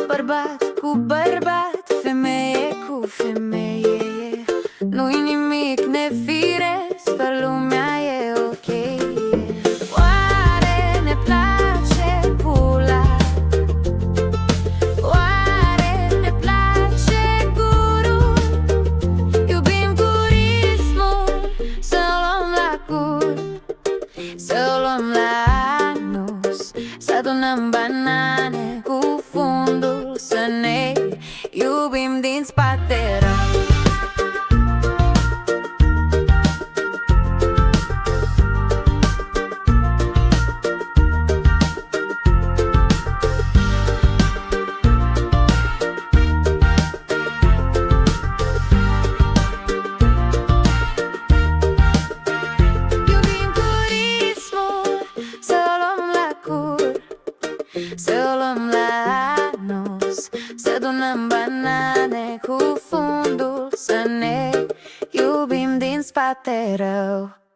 Bărbat cu bărbat, femeie cu femeie, nu-i nimic nefiresc, pe lumea e ok. Oare ne place pula? Oare ne place gurul? Iubim turismul, să-l luăm la cur, să-l luăm la anus, să adunăm banane cu fundul, să ne iubim din spate rău. Să luăm la anus, să adunăm banane cu fundul, să ne iubim din spate rău.